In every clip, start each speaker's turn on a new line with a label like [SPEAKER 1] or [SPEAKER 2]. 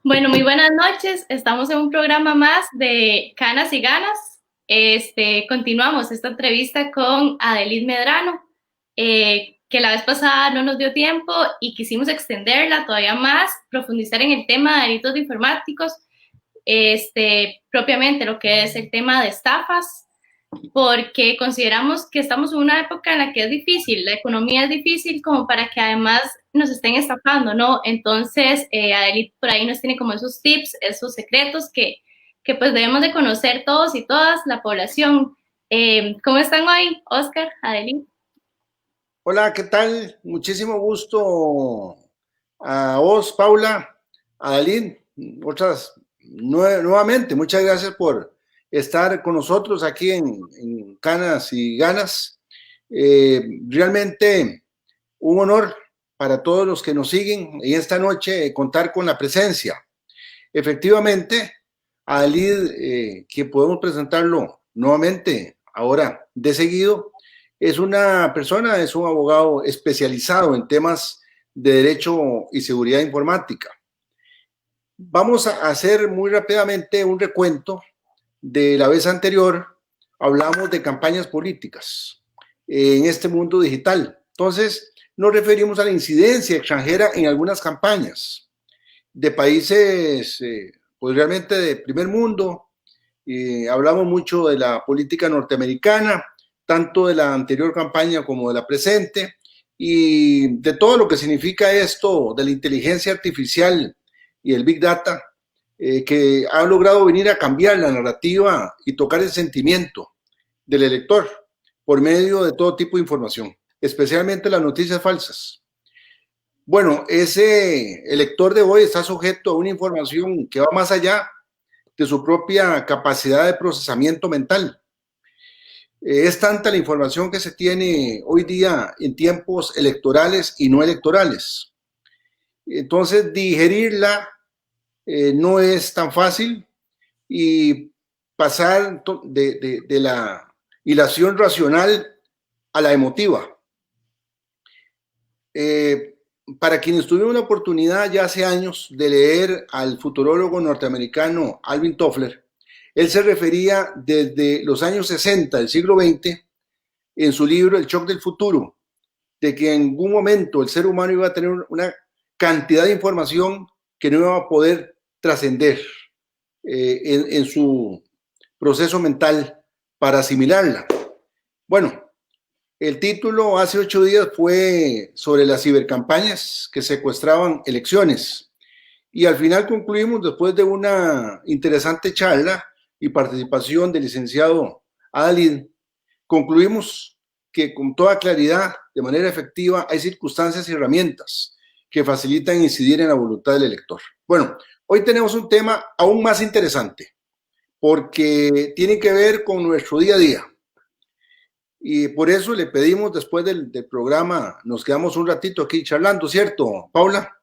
[SPEAKER 1] Bueno, muy buenas noches. Estamos en un programa más de Canas y Ganas. Continuamos esta entrevista con Adelid Medrano, que la vez pasada no nos dio tiempo y quisimos extenderla todavía más, profundizar en el tema de delitos informáticos, propiamente lo que es el tema de estafas, porque consideramos que estamos en una época en la que es difícil, la economía es difícil como para que además nos estén estafando, ¿no? Entonces, Adelit por ahí nos tiene como esos tips, esos secretos que pues debemos de conocer todos y todas, la población. ¿Cómo están hoy, Oscar, Adelit?
[SPEAKER 2] Hola, ¿qué tal? Muchísimo gusto a vos, Paula, a Dalín, nuevamente. Muchas gracias por estar con nosotros aquí en Canas y Ganas. Realmente un honor para todos los que nos siguen y esta noche contar con la presencia. Efectivamente, a Dalí, que podemos presentarlo nuevamente ahora de seguido, es una persona, es un abogado especializado en temas de derecho y seguridad informática. Vamos a hacer muy rápidamente un recuento de la vez anterior. Hablamos de campañas políticas en este mundo digital. Entonces, nos referimos a la incidencia extranjera en algunas campañas de países, pues realmente de primer mundo. Hablamos mucho de la política norteamericana, tanto de la anterior campaña como de la presente, y de todo lo que significa esto de la inteligencia artificial y el Big Data, que ha logrado venir a cambiar la narrativa y tocar el sentimiento del elector por medio de todo tipo de información, especialmente las noticias falsas. Bueno, ese elector de hoy está sujeto a una información que va más allá de su propia capacidad de procesamiento mental. Es tanta la información que se tiene hoy día en tiempos electorales y no electorales. Entonces, digerirla no es tan fácil y pasar de la hilación racional a la emotiva. Para quienes tuvieron la oportunidad ya hace años de leer al futurólogo norteamericano Alvin Toffler, él se refería desde los años 60 del siglo XX en su libro El shock del futuro, de que en algún momento el ser humano iba a tener una cantidad de información que no iba a poder trascender en su proceso mental para asimilarla. Bueno, el título hace 8 días fue sobre las cibercampañas que secuestraban elecciones. Y al final concluimos, después de una interesante charla y participación del licenciado Adalid, concluimos que con toda claridad, de manera efectiva, hay circunstancias y herramientas que facilitan incidir en la voluntad del elector. Bueno, hoy tenemos un tema aún más interesante, porque tiene que ver con nuestro día a día. Y por eso le pedimos después del programa, nos quedamos un ratito aquí charlando, ¿cierto, Paula?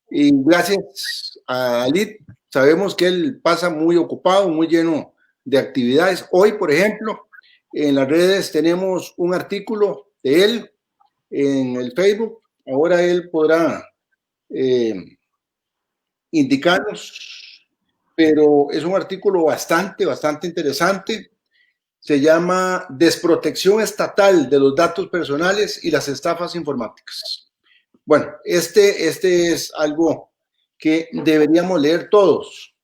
[SPEAKER 2] Y gracias a Alit, sabemos que él pasa muy ocupado, muy lleno de actividades. Hoy, por ejemplo, en las redes tenemos un artículo de él en el Facebook. Ahora él podrá eh, indicarnos, pero es un artículo bastante interesante. Se llama Desprotección Estatal de los Datos Personales y las Estafas Informáticas. Bueno, este es algo que deberíamos leer todos.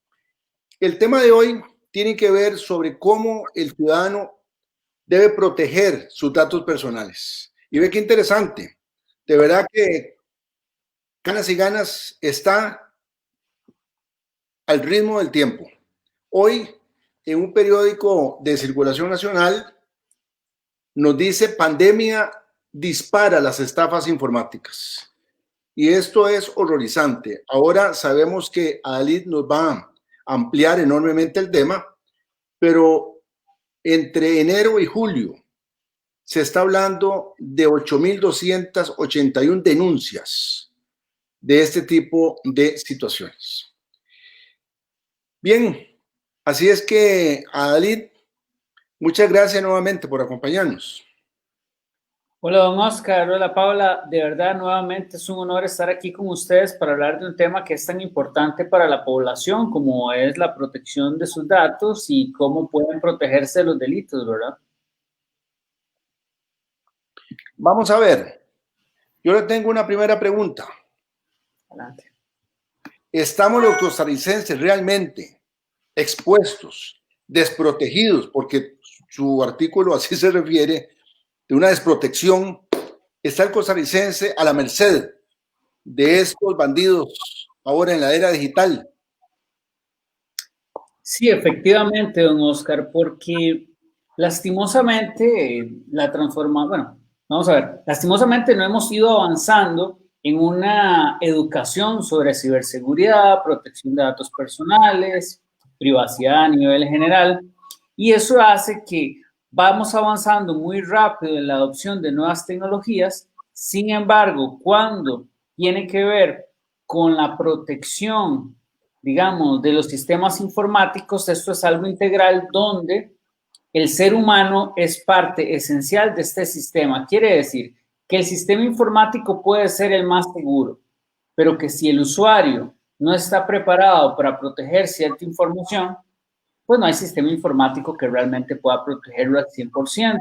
[SPEAKER 2] El tema de hoy tiene que ver sobre cómo el ciudadano debe proteger sus datos personales. Y ve qué interesante. De verdad que Canas y Ganas está al ritmo del tiempo. Hoy, en un periódico de circulación nacional, nos dice pandemia dispara las estafas informáticas. Y esto es horrorizante. Ahora sabemos que Adalid nos va a ampliar enormemente el tema, pero entre enero y julio se está hablando de 8.281 denuncias de este tipo de situaciones. Bien, así es que Adalid, muchas gracias nuevamente por acompañarnos.
[SPEAKER 3] Hola, don Oscar. Hola, Paula. De verdad, nuevamente es un honor estar aquí con ustedes para hablar de un tema que es tan importante para la población como es la protección de sus datos y cómo pueden protegerse de los delitos, ¿verdad?
[SPEAKER 2] Vamos a ver, yo le tengo una primera pregunta.
[SPEAKER 3] Adelante.
[SPEAKER 2] ¿Estamos los costarricenses realmente expuestos, desprotegidos, porque su artículo así se refiere, de una desprotección? ¿Está el costarricense a la merced de estos bandidos ahora en la era digital?
[SPEAKER 3] Sí, efectivamente, don Oscar, porque lastimosamente vamos a ver, lastimosamente no hemos ido avanzando en una educación sobre ciberseguridad, protección de datos personales, privacidad a nivel general, y eso hace que vamos avanzando muy rápido en la adopción de nuevas tecnologías. Sin embargo, cuando tiene que ver con la protección, digamos, de los sistemas informáticos, esto es algo integral donde el ser humano es parte esencial de este sistema. Quiere decir que el sistema informático puede ser el más seguro, pero que si el usuario no está preparado para proteger cierta información, pues no hay sistema informático que realmente pueda protegerlo al 100%.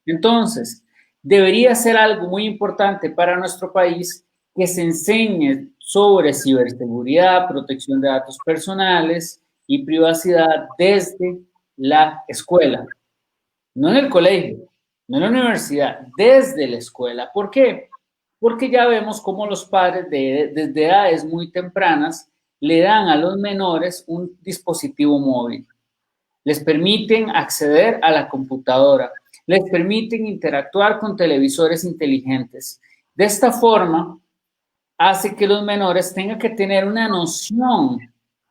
[SPEAKER 3] Entonces, debería ser algo muy importante para nuestro país que se enseñe sobre ciberseguridad, protección de datos personales y privacidad desde la escuela, no en el colegio, no en la universidad, desde la escuela. ¿Por qué? Porque ya vemos cómo los padres desde edades muy tempranas le dan a los menores un dispositivo móvil, les permiten acceder a la computadora, les permiten interactuar con televisores inteligentes. De esta forma, hace que los menores tengan que tener una noción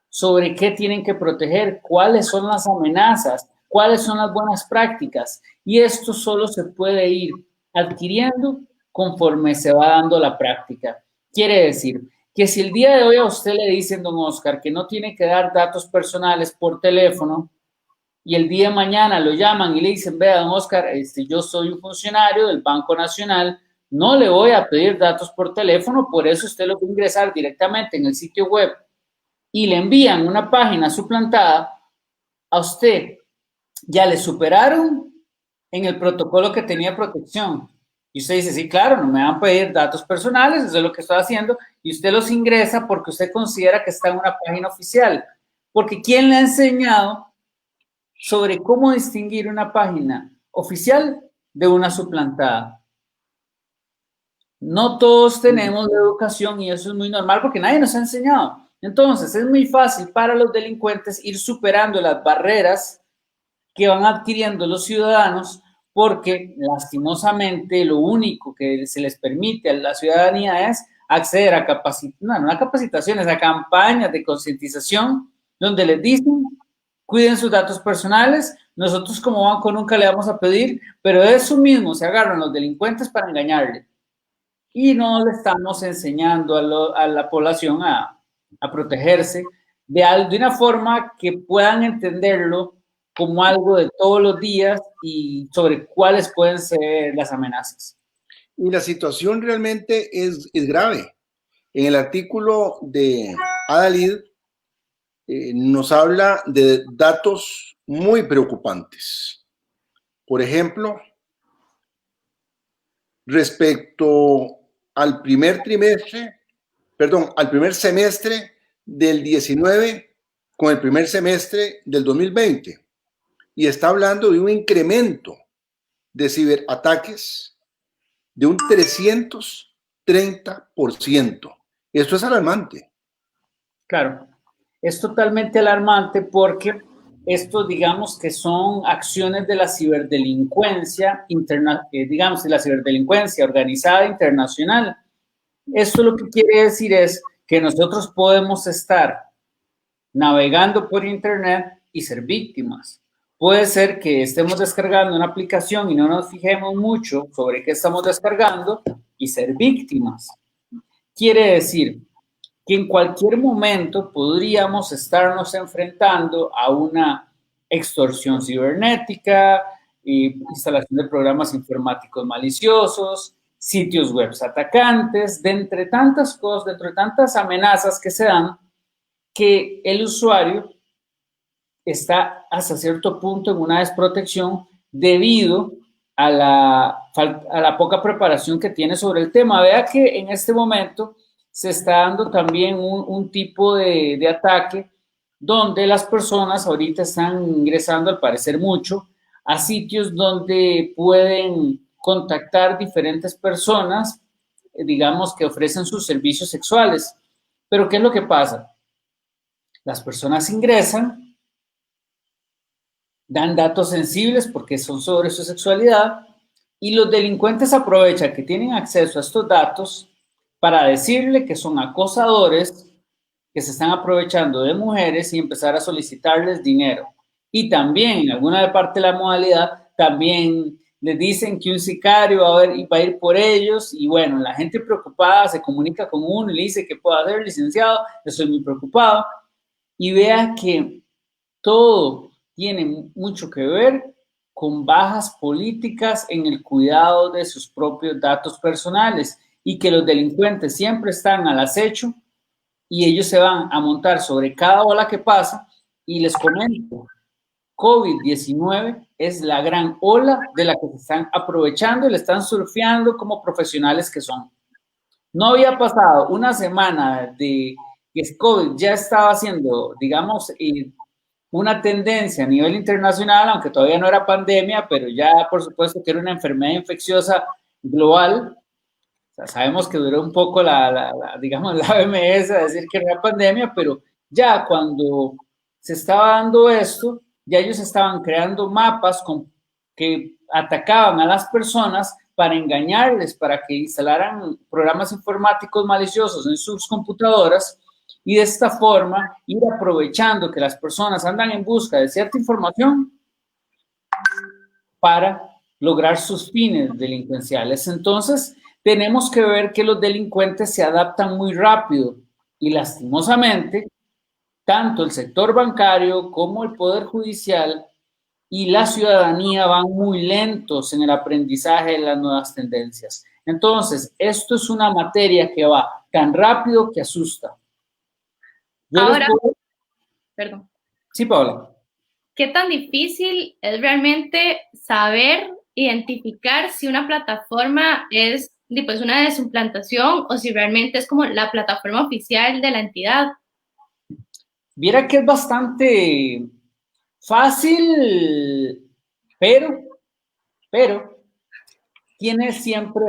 [SPEAKER 3] sobre qué tienen que proteger, cuáles son las amenazas, cuáles son las buenas prácticas. Y esto solo se puede ir adquiriendo conforme se va dando la práctica. Quiere decir que si el día de hoy a usted le dicen, don Oscar, que no tiene que dar datos personales por teléfono, y el día de mañana lo llaman y le dicen, vea, don Oscar, yo soy un funcionario del Banco Nacional, no le voy a pedir datos por teléfono, por eso usted lo va a ingresar directamente en el sitio web y le envían una página suplantada, a usted ya le superaron en el protocolo que tenía protección. Y usted dice, sí, claro, no me van a pedir datos personales, eso es lo que estoy haciendo, y usted los ingresa porque usted considera que está en una página oficial. Porque ¿quién le ha enseñado sobre cómo distinguir una página oficial de una suplantada? No todos tenemos la educación y eso es muy normal porque nadie nos ha enseñado. Entonces, es muy fácil para los delincuentes ir superando las barreras que van adquiriendo los ciudadanos porque lastimosamente lo único que se les permite a la ciudadanía es acceder a capacitaciones, a campañas de concientización donde les dicen cuiden sus datos personales, nosotros como banco nunca le vamos a pedir, pero de eso mismo se agarran los delincuentes para engañarle. Y no le estamos enseñando a la población a protegerse de una forma que puedan entenderlo como algo de todos los días y sobre cuáles pueden ser las amenazas.
[SPEAKER 2] Y la situación realmente es grave. En el artículo de Adalid nos habla de datos muy preocupantes. Por ejemplo, respecto al primer semestre del 19 con el primer semestre del 2020. Y está hablando de un incremento de ciberataques de un 330%. Esto es alarmante.
[SPEAKER 3] Claro, es totalmente alarmante porque esto, digamos que son acciones de la ciberdelincuencia digamos, de la ciberdelincuencia organizada internacional. Esto lo que quiere decir es que nosotros podemos estar navegando por internet y ser víctimas. Puede ser que estemos descargando una aplicación y no nos fijemos mucho sobre qué estamos descargando y ser víctimas. Quiere decir que en cualquier momento podríamos estarnos enfrentando a una extorsión cibernética, instalación de programas informáticos maliciosos, sitios web atacantes, de entre tantas cosas, de entre tantas amenazas que se dan, que el usuario está hasta cierto punto en una desprotección debido a la poca preparación que tiene sobre el tema. Vea que en este momento se está dando también un tipo de ataque donde las personas ahorita están ingresando, al parecer mucho, a sitios donde pueden contactar diferentes personas, digamos, que ofrecen sus servicios sexuales. Pero ¿qué es lo que pasa? Las personas ingresan, dan datos sensibles porque son sobre su sexualidad, y los delincuentes aprovechan que tienen acceso a estos datos para decirle que son acosadores, que se están aprovechando de mujeres y empezar a solicitarles dinero. Y también, en alguna parte de la modalidad, también les dicen que un sicario va a ir por ellos, y bueno, la gente preocupada se comunica con uno y le dice: ¿qué puedo hacer, licenciado? Estoy muy preocupado. Y vea que todo tiene mucho que ver con bajas políticas en el cuidado de sus propios datos personales, y que los delincuentes siempre están al acecho y ellos se van a montar sobre cada ola que pasa. Y les comento, COVID-19 es la gran ola de la que se están aprovechando y le están surfeando como profesionales que son. No había pasado una semana de que COVID ya estaba haciendo, digamos, una tendencia a nivel internacional, aunque todavía no era pandemia, pero ya por supuesto que era una enfermedad infecciosa global. O sea, sabemos que duró un poco digamos, la OMS a decir que era pandemia, pero ya cuando se estaba dando esto, ya ellos estaban creando mapas que atacaban a las personas para engañarles, para que instalaran programas informáticos maliciosos en sus computadoras, y de esta forma ir aprovechando que las personas andan en busca de cierta información para lograr sus fines delincuenciales. Entonces, tenemos que ver que los delincuentes se adaptan muy rápido, y lastimosamente, tanto el sector bancario como el Poder Judicial y la ciudadanía van muy lentos en el aprendizaje de las nuevas tendencias. Entonces, esto es una materia que va tan rápido que asusta.
[SPEAKER 1] Ahora, perdón.
[SPEAKER 3] Sí, Paola.
[SPEAKER 1] ¿Qué tan difícil es realmente saber identificar si una plataforma es pues una suplantación o si realmente es como la plataforma oficial de la entidad?
[SPEAKER 3] Viera que es bastante fácil, pero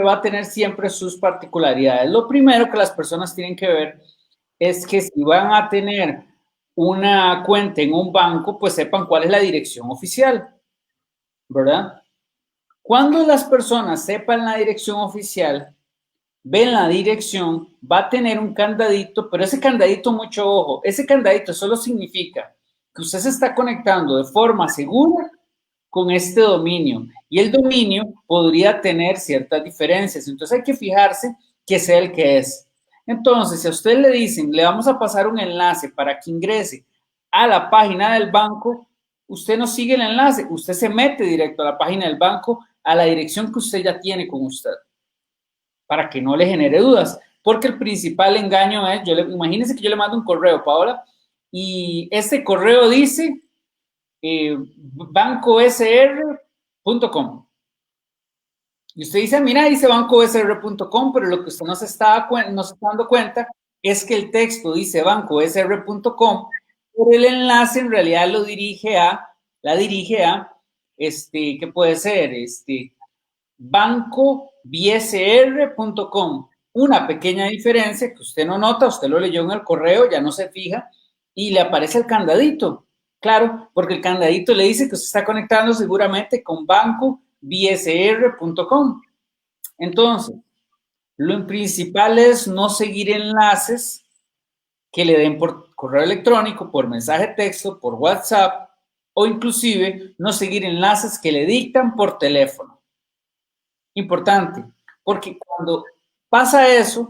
[SPEAKER 3] va a tener siempre sus particularidades. Lo primero que las personas tienen que ver es que si van a tener una cuenta en un banco, pues sepan cuál es la dirección oficial, ¿verdad? Cuando las personas sepan la dirección oficial, ven la dirección, va a tener un candadito, pero ese candadito, mucho ojo, ese candadito solo significa que usted se está conectando de forma segura con este dominio, y el dominio podría tener ciertas diferencias, entonces hay que fijarse que sea el que es. Entonces, si a usted le dicen, le vamos a pasar un enlace para que ingrese a la página del banco, usted no sigue el enlace, usted se mete directo a la página del banco, a la dirección que usted ya tiene con usted, para que no le genere dudas, porque el principal engaño es, imagínense que yo le mando un correo, Paola, y este correo dice bancosr.com. Y usted dice, mira, dice bancosr.com, pero lo que usted no se está dando cuenta es que el texto dice bancosr.com, pero el enlace en realidad la dirige a, ¿qué puede ser? bancobsr.com. Una pequeña diferencia que usted no nota, usted lo leyó en el correo, ya no se fija, y le aparece el candadito. Claro, porque el candadito le dice que usted está conectando seguramente con bancobsr.com. Entonces, lo principal es no seguir enlaces que le den por correo electrónico, por mensaje de texto, por WhatsApp, o inclusive no seguir enlaces que le dictan por teléfono. Importante, porque cuando pasa eso,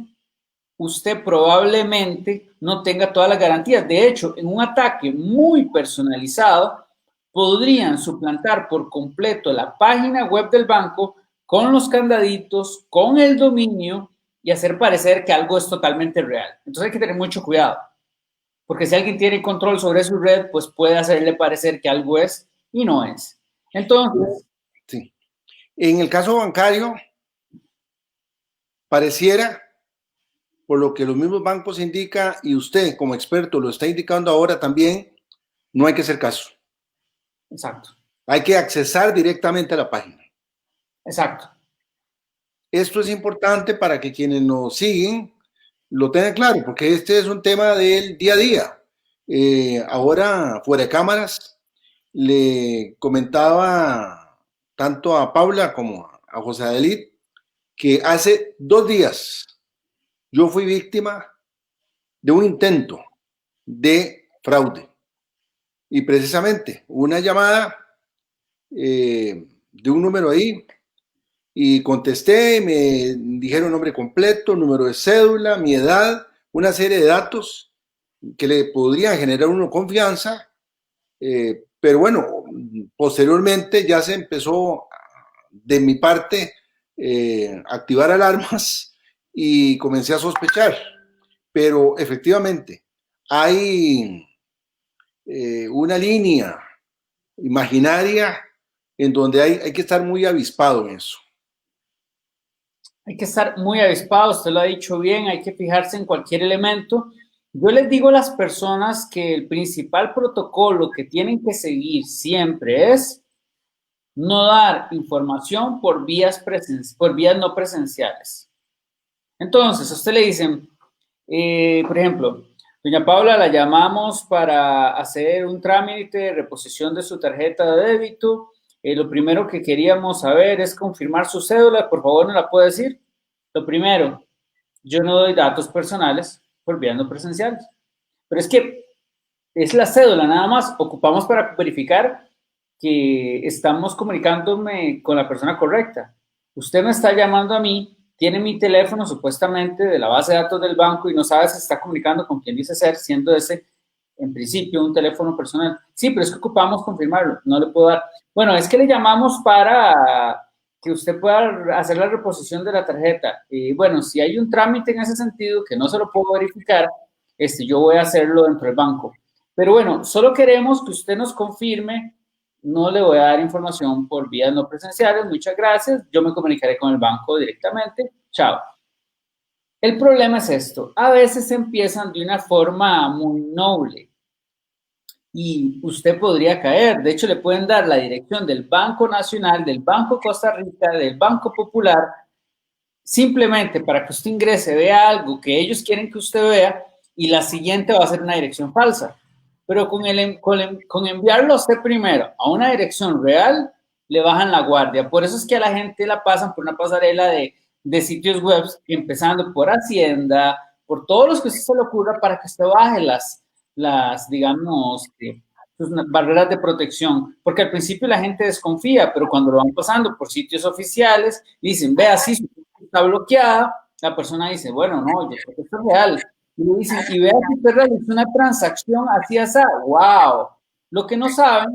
[SPEAKER 3] usted probablemente no tenga todas las garantías. De hecho, en un ataque muy personalizado, podrían suplantar por completo la página web del banco con los candaditos, con el dominio y hacer parecer que algo es totalmente real. Entonces hay que tener mucho cuidado, porque si alguien tiene control sobre su red, pues puede hacerle parecer que algo es y no es. Entonces,
[SPEAKER 2] sí. En el caso bancario, pareciera, por lo que los mismos bancos indican y usted como experto lo está indicando ahora también, no hay que hacer caso.
[SPEAKER 3] exacto.
[SPEAKER 2] Hay que accesar directamente a la página.
[SPEAKER 3] Exacto.
[SPEAKER 2] Esto es importante para que quienes nos siguen lo tengan claro, porque este es un tema del día a día. Ahora, fuera de cámaras, le comentaba tanto a Paula como a José Adelid que hace 2 días yo fui víctima de un intento de fraude. Y precisamente una llamada de un número ahí, y contesté, me dijeron nombre completo, número de cédula, mi edad, una serie de datos que le podrían generar uno confianza, pero bueno, posteriormente ya se empezó de mi parte activar alarmas y comencé a sospechar, pero efectivamente hay una línea imaginaria en donde hay que estar muy avispado en eso.
[SPEAKER 3] Hay que estar muy avispado, usted lo ha dicho bien, hay que fijarse en cualquier elemento. Yo les digo a las personas que el principal protocolo que tienen que seguir siempre es no dar información por vías no presenciales. Entonces, a usted le dicen, por ejemplo, doña Paula, la llamamos para hacer un trámite de reposición de su tarjeta de débito. Lo primero que queríamos saber es confirmar su cédula. Por favor, ¿no la puede decir? Lo primero, yo no doy datos personales por vías no presenciales. Pero es que es la cédula, nada más. Ocupamos para verificar que estamos comunicándome con la persona correcta. Usted me está llamando a mí, tiene mi teléfono supuestamente de la base de datos del banco y no sabe si está comunicando con quien dice ser, siendo ese en principio un teléfono personal. Sí, pero es que ocupamos confirmarlo, no le puedo dar. Bueno, es que le llamamos para que usted pueda hacer la reposición de la tarjeta. Bueno, si hay un trámite en ese sentido que no se lo puedo verificar, yo voy a hacerlo dentro del banco. Pero bueno, solo queremos que usted nos confirme. No le voy a dar información por vías no presenciales. Muchas gracias. Yo me comunicaré con el banco directamente. Chao. El problema es esto. A veces empiezan de una forma muy noble y usted podría caer. De hecho, le pueden dar la dirección del Banco Nacional, del Banco Costa Rica, del Banco Popular, simplemente para que usted ingrese, vea algo que ellos quieren que usted vea y la siguiente va a ser una dirección falsa. Pero con enviarlo a usted primero a una dirección real, le bajan la guardia. Por eso es que a la gente la pasan por una pasarela de sitios web, empezando por Hacienda, por todos los que usted se le ocurra para que usted baje las digamos, sus barreras de protección. Porque al principio la gente desconfía, pero cuando lo van pasando por sitios oficiales, dicen, vea, sí, su cuenta está bloqueada, la persona dice, bueno, no, yo sé que esto es real. Y le dicen, y vea que usted realizó una transacción así, así, wow. Lo que no saben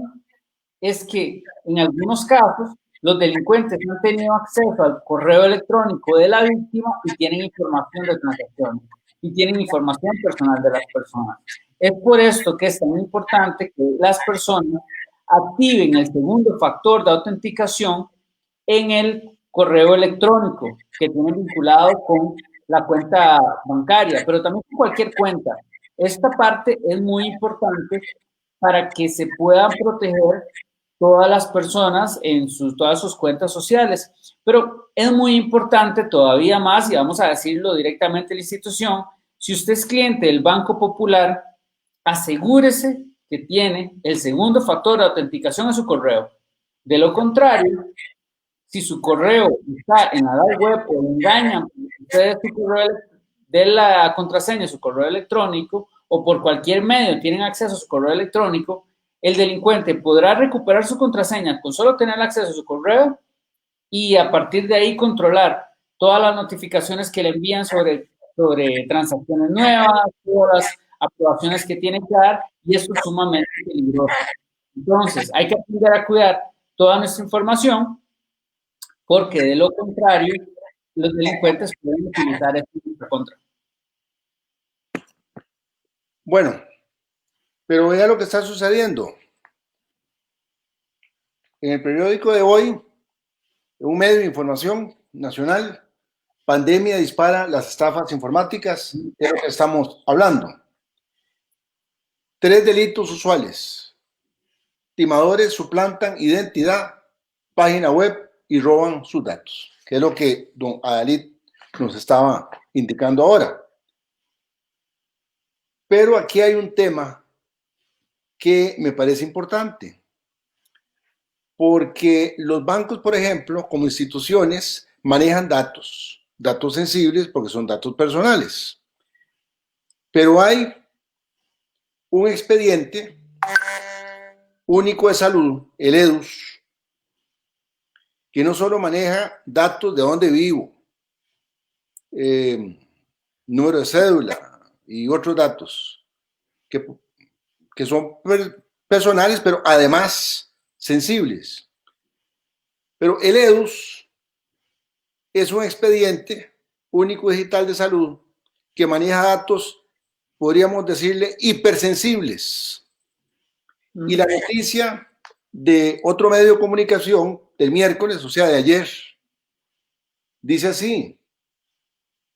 [SPEAKER 3] es que en algunos casos los delincuentes no han tenido acceso al correo electrónico de la víctima y tienen información de transacciones y tienen información personal de las personas. Es por esto que es tan importante que las personas activen el segundo factor de autenticación en el correo electrónico que tienen vinculado con la cuenta bancaria, pero también con cualquier cuenta. Esta parte es muy importante para que se puedan proteger todas las personas en todas sus cuentas sociales. Pero es muy importante todavía más, y vamos a decirlo directamente a la institución, si usted es cliente del Banco Popular, asegúrese que tiene el segundo factor de autenticación en su correo. De lo contrario, si su correo está en la dark web o engañan ustedes su correo de la contraseña, su correo electrónico, o por cualquier medio tienen acceso a su correo electrónico, el delincuente podrá recuperar su contraseña con solo tener acceso a su correo y a partir de ahí controlar todas las notificaciones que le envían sobre transacciones nuevas, todas las aprobaciones que tienen que dar, y eso es sumamente peligroso. Entonces, hay que aprender a cuidar toda nuestra información, porque de lo contrario, los delincuentes pueden utilizar esto en nuestra contra.
[SPEAKER 2] Bueno, pero vea lo que está sucediendo. En el periódico de hoy, un medio de información nacional, pandemia dispara las estafas informáticas, de lo que estamos hablando. 3 delitos usuales. Timadores suplantan identidad, página web y roban sus datos, que es lo que don Adalid nos estaba indicando ahora. Pero aquí hay un tema que me parece importante, porque los bancos, por ejemplo, como instituciones, manejan datos sensibles porque son datos personales. Pero hay un expediente único de salud, el EDUS, que no solo maneja datos de dónde vivo, número de cédula y otros datos que son personales, pero además sensibles. Pero el EDUS es un expediente único digital de salud que maneja datos, podríamos decirle, hipersensibles. Y la noticia de otro medio de comunicación del miércoles, o sea, de ayer, dice así: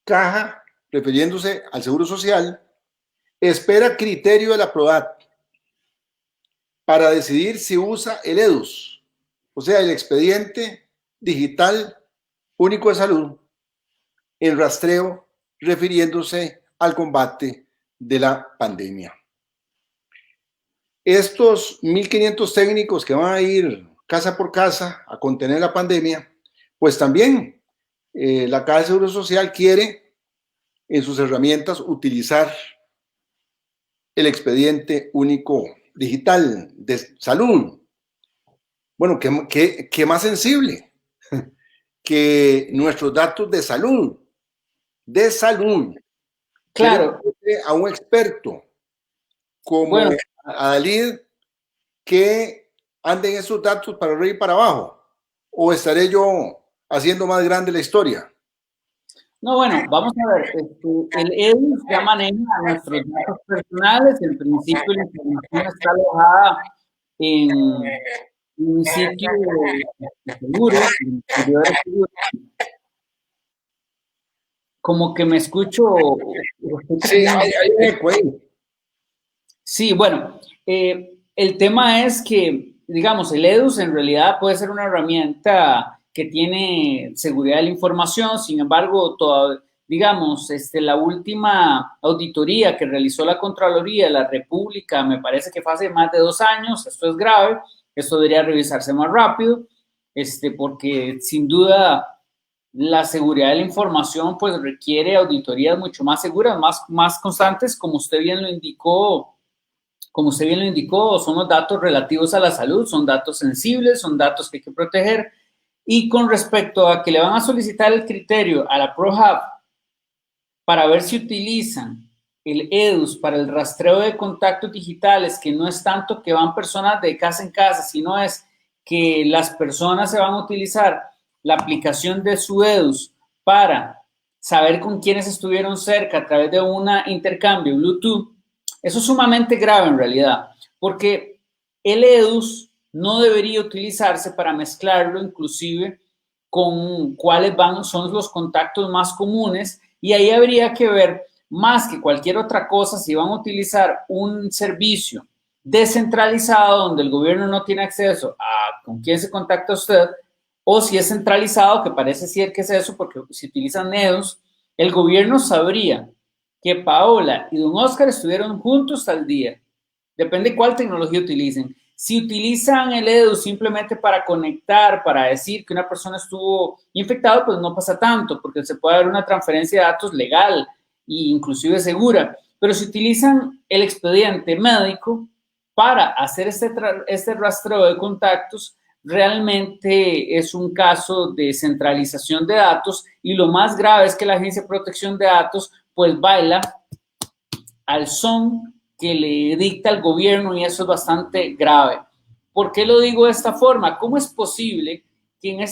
[SPEAKER 2] Caja, refiriéndose al Seguro Social, espera criterio de la PRODAT para decidir si usa el EDUS, o sea, el expediente digital único de salud, en rastreo, refiriéndose al combate de la pandemia. Estos 1.500 técnicos que van a ir casa por casa a contener la pandemia, pues también la Caja de Seguro Social quiere en sus herramientas utilizar el expediente único digital de salud. Bueno, ¿qué más sensible que nuestros datos de salud? De salud.
[SPEAKER 3] Claro.
[SPEAKER 2] A un experto como Adalid que anden esos datos para arriba y para abajo, o estaré yo haciendo más grande la historia.
[SPEAKER 3] No, bueno, vamos a ver, el EDUS ya maneja nuestros datos personales. En principio la información está alojada en un sitio seguro, como que me escucho.
[SPEAKER 2] Sí, hay eco ahí.
[SPEAKER 3] Sí, bueno, el tema es que, digamos, el EDUS en realidad puede ser una herramienta que tiene seguridad de la información. Sin embargo, digamos, la última auditoría que realizó la Contraloría de la República, me parece que fue hace más de 2 años. Esto es grave, esto debería revisarse más rápido, porque sin duda la seguridad de la información pues requiere auditorías mucho más seguras, más constantes, como usted bien lo indicó. Como usted bien lo indicó, son los datos relativos a la salud, son datos sensibles, son datos que hay que proteger. Y con respecto a que le van a solicitar el criterio a la ProHub para ver si utilizan el EDUS para el rastreo de contactos digitales, que no es tanto que van personas de casa en casa, sino es que las personas se van a utilizar la aplicación de su EDUS para saber con quiénes estuvieron cerca a través de un intercambio Bluetooth. Eso es sumamente grave en realidad, porque el EDUS no debería utilizarse para mezclarlo inclusive con cuáles son los contactos más comunes, y ahí habría que ver, más que cualquier otra cosa, si van a utilizar un servicio descentralizado donde el gobierno no tiene acceso a con quién se contacta usted, o si es centralizado, que parece ser que es eso, porque si utilizan EDUS, el gobierno sabría que Paola y don Oscar estuvieron juntos tal día. Depende cuál tecnología utilicen. Si utilizan el EDUS simplemente para conectar, para decir que una persona estuvo infectada, pues no pasa tanto, porque se puede dar una transferencia de datos legal e inclusive segura. Pero si utilizan el expediente médico para hacer este rastreo de contactos, realmente es un caso de centralización de datos, y lo más grave es que la Agencia de Protección de Datos pues baila al son que le dicta el gobierno, y eso es bastante grave. ¿Por qué lo digo de esta forma? ¿Cómo es posible que en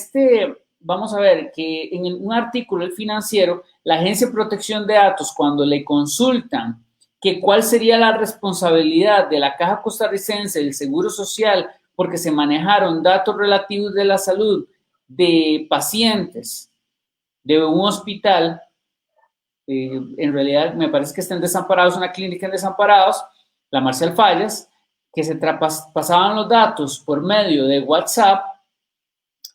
[SPEAKER 3] vamos a ver, que en un artículo del Financiero, la Agencia de Protección de Datos, cuando le consultan que cuál sería la responsabilidad de la Caja Costarricense del Seguro Social porque se manejaron datos relativos de la salud de pacientes de un hospital, en realidad me parece que está en Desamparados, una clínica en Desamparados, la Marcial Fallas, que se pasaban los datos por medio de WhatsApp.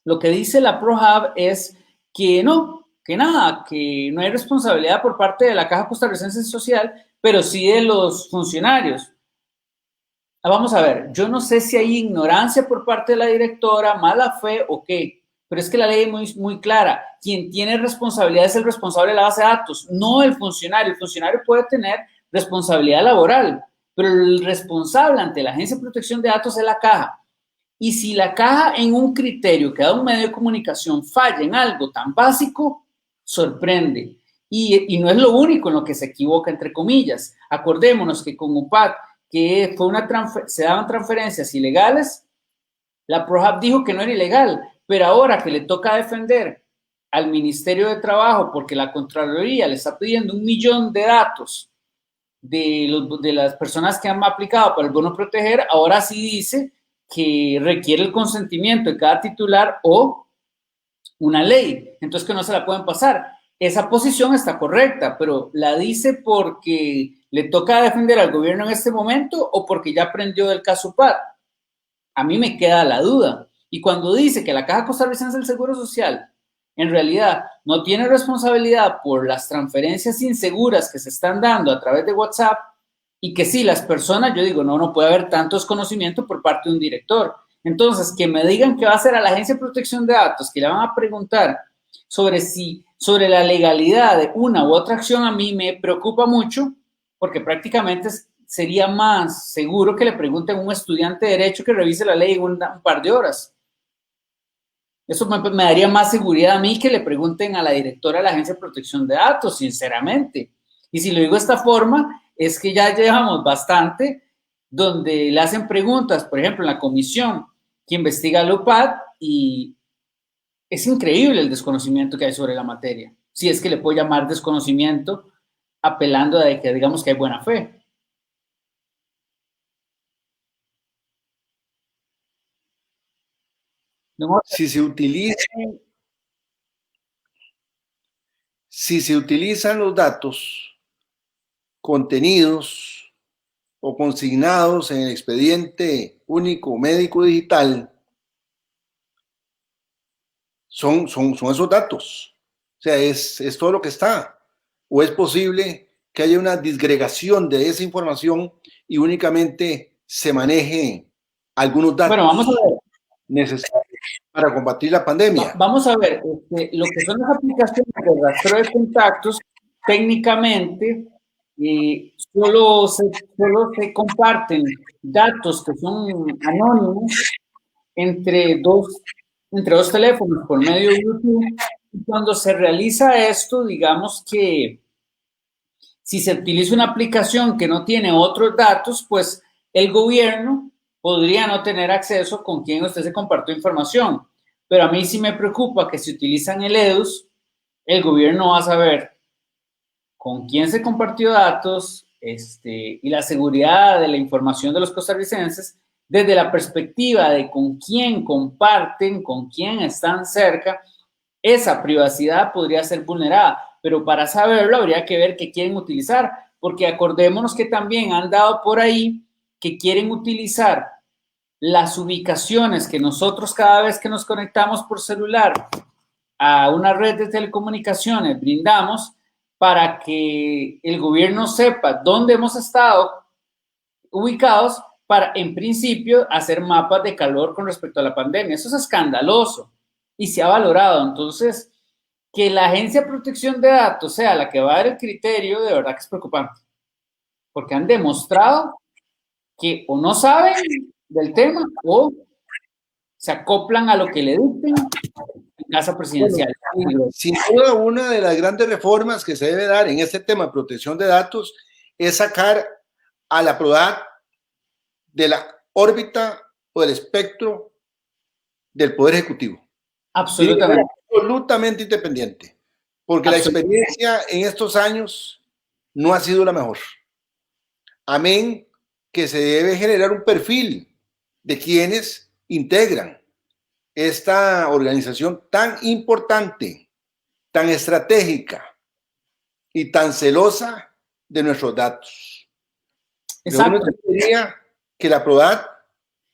[SPEAKER 3] Lo que dice la ProHub es que no, que nada, que no hay responsabilidad por parte de la Caja Costarricense Social, pero sí de los funcionarios. Vamos a ver, yo no sé si hay ignorancia por parte de la directora, mala fe o qué, pero es que la ley es muy clara. Quien tiene responsabilidad es el responsable de la base de datos, no el funcionario. El funcionario puede tener responsabilidad laboral, pero el responsable ante la Agencia de Protección de Datos es la Caja. Y si la Caja en un criterio que da un medio de comunicación falla en algo tan básico, sorprende. Y no es lo único en lo que se equivoca, entre comillas. Acordémonos que con UPAD, que fue se daban transferencias ilegales, la ProHub dijo que no era ilegal, pero ahora que le toca defender al Ministerio de Trabajo porque la Contraloría le está pidiendo 1 millón de datos de las personas que han aplicado para el bono proteger, ahora sí dice que requiere el consentimiento de cada titular o una ley, entonces que no se la pueden pasar. Esa posición está correcta, pero ¿la dice porque le toca defender al gobierno en este momento o porque ya aprendió del caso UPAD? A mí me queda la duda. Y cuando dice que la Caja Costarricense del Seguro Social en realidad no tiene responsabilidad por las transferencias inseguras que se están dando a través de WhatsApp y que sí, las personas, yo digo, no puede haber tanto desconocimiento por parte de un director. Entonces, que me digan que va a ser a la Agencia de Protección de Datos, que le van a preguntar sobre la legalidad de una u otra acción, a mí me preocupa mucho porque prácticamente sería más seguro que le pregunten a un estudiante de Derecho que revise la ley en un par de horas. Eso me daría más seguridad a mí que le pregunten a la directora de la Agencia de Protección de Datos, sinceramente. Y si lo digo de esta forma, es que ya llevamos bastante donde le hacen preguntas, por ejemplo, en la comisión que investiga la UPAD, y es increíble el desconocimiento que hay sobre la materia. Si es que le puedo llamar desconocimiento, apelando a que digamos que hay buena fe.
[SPEAKER 2] Si se utilizan los datos contenidos o consignados en el expediente único médico digital, son esos datos. O sea, es todo lo que está. ¿O es posible que haya una disgregación de esa información y únicamente se maneje algunos datos
[SPEAKER 3] vamos a ver.
[SPEAKER 2] necesarios para combatir la pandemia?
[SPEAKER 3] Vamos a ver, lo que son las aplicaciones de rastreo de contactos, técnicamente solo se comparten datos que son anónimos entre dos teléfonos por medio de YouTube. Y cuando se realiza esto, digamos que si se utiliza una aplicación que no tiene otros datos, pues el gobierno podría no tener acceso con quien usted se compartió información. Pero a mí sí me preocupa que si utilizan el EDUS, el gobierno va a saber con quién se compartió datos y la seguridad de la información de los costarricenses desde la perspectiva de con quién comparten, con quién están cerca. Esa privacidad podría ser vulnerada, pero para saberlo habría que ver qué quieren utilizar, porque acordémonos que también han dado por ahí que quieren utilizar las ubicaciones que nosotros cada vez que nos conectamos por celular a una red de telecomunicaciones brindamos para que el gobierno sepa dónde hemos estado ubicados para, en principio, hacer mapas de calor con respecto a la pandemia. Eso es escandaloso y se ha valorado. Entonces, que la Agencia de Protección de Datos sea la que va a dar el criterio, de verdad que es preocupante, porque han demostrado que o no saben del tema o se acoplan a lo que le dicten en casa presidencial.
[SPEAKER 2] Bueno, sin duda, una de las grandes reformas que se debe dar en este tema de protección de datos es sacar a la PRODAT de la órbita o del espectro del Poder Ejecutivo.
[SPEAKER 3] Absolutamente.
[SPEAKER 2] Absolutamente independiente, porque la experiencia en estos años no ha sido la mejor. Amén, que se debe generar un perfil de quienes integran esta organización tan importante, tan estratégica y tan celosa de nuestros datos.
[SPEAKER 3] Exacto.
[SPEAKER 2] Yo diría que la PRODAT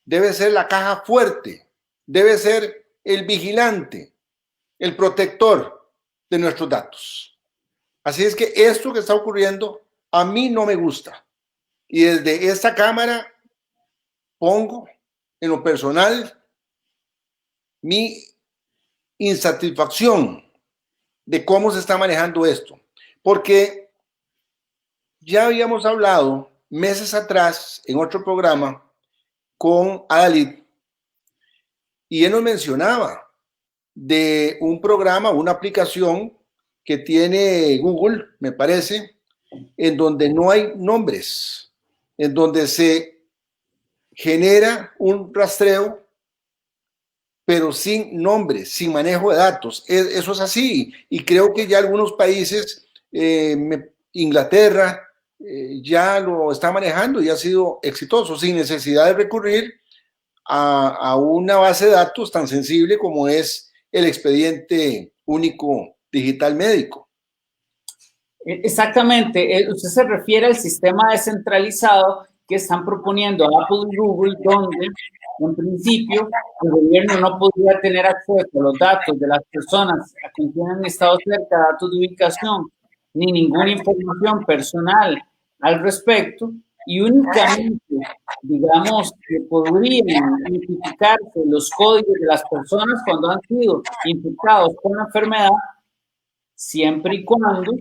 [SPEAKER 2] debe ser la caja fuerte, debe ser el vigilante, el protector de nuestros datos. Así es que esto que está ocurriendo a mí no me gusta. Y desde esta cámara pongo en lo personal mi insatisfacción de cómo se está manejando esto. Porque ya habíamos hablado meses atrás en otro programa con Adalid y él nos mencionaba de un programa, una aplicación que tiene Google, me parece, en donde no hay nombres, en donde se genera un rastreo, pero sin nombres, sin manejo de datos. Eso es así. Y creo que ya algunos países, Inglaterra, ya lo está manejando y ha sido exitoso, sin necesidad de recurrir a una base de datos tan sensible como es el expediente único digital médico.
[SPEAKER 3] Exactamente, usted se refiere al sistema descentralizado que están proponiendo Apple y Google, donde en principio el gobierno no podría tener acceso a los datos de las personas a quienes tienen estado cerca, datos de ubicación, ni ninguna información personal al respecto, y únicamente, digamos, que podrían identificarse los códigos de las personas cuando han sido infectados con la enfermedad, siempre y cuando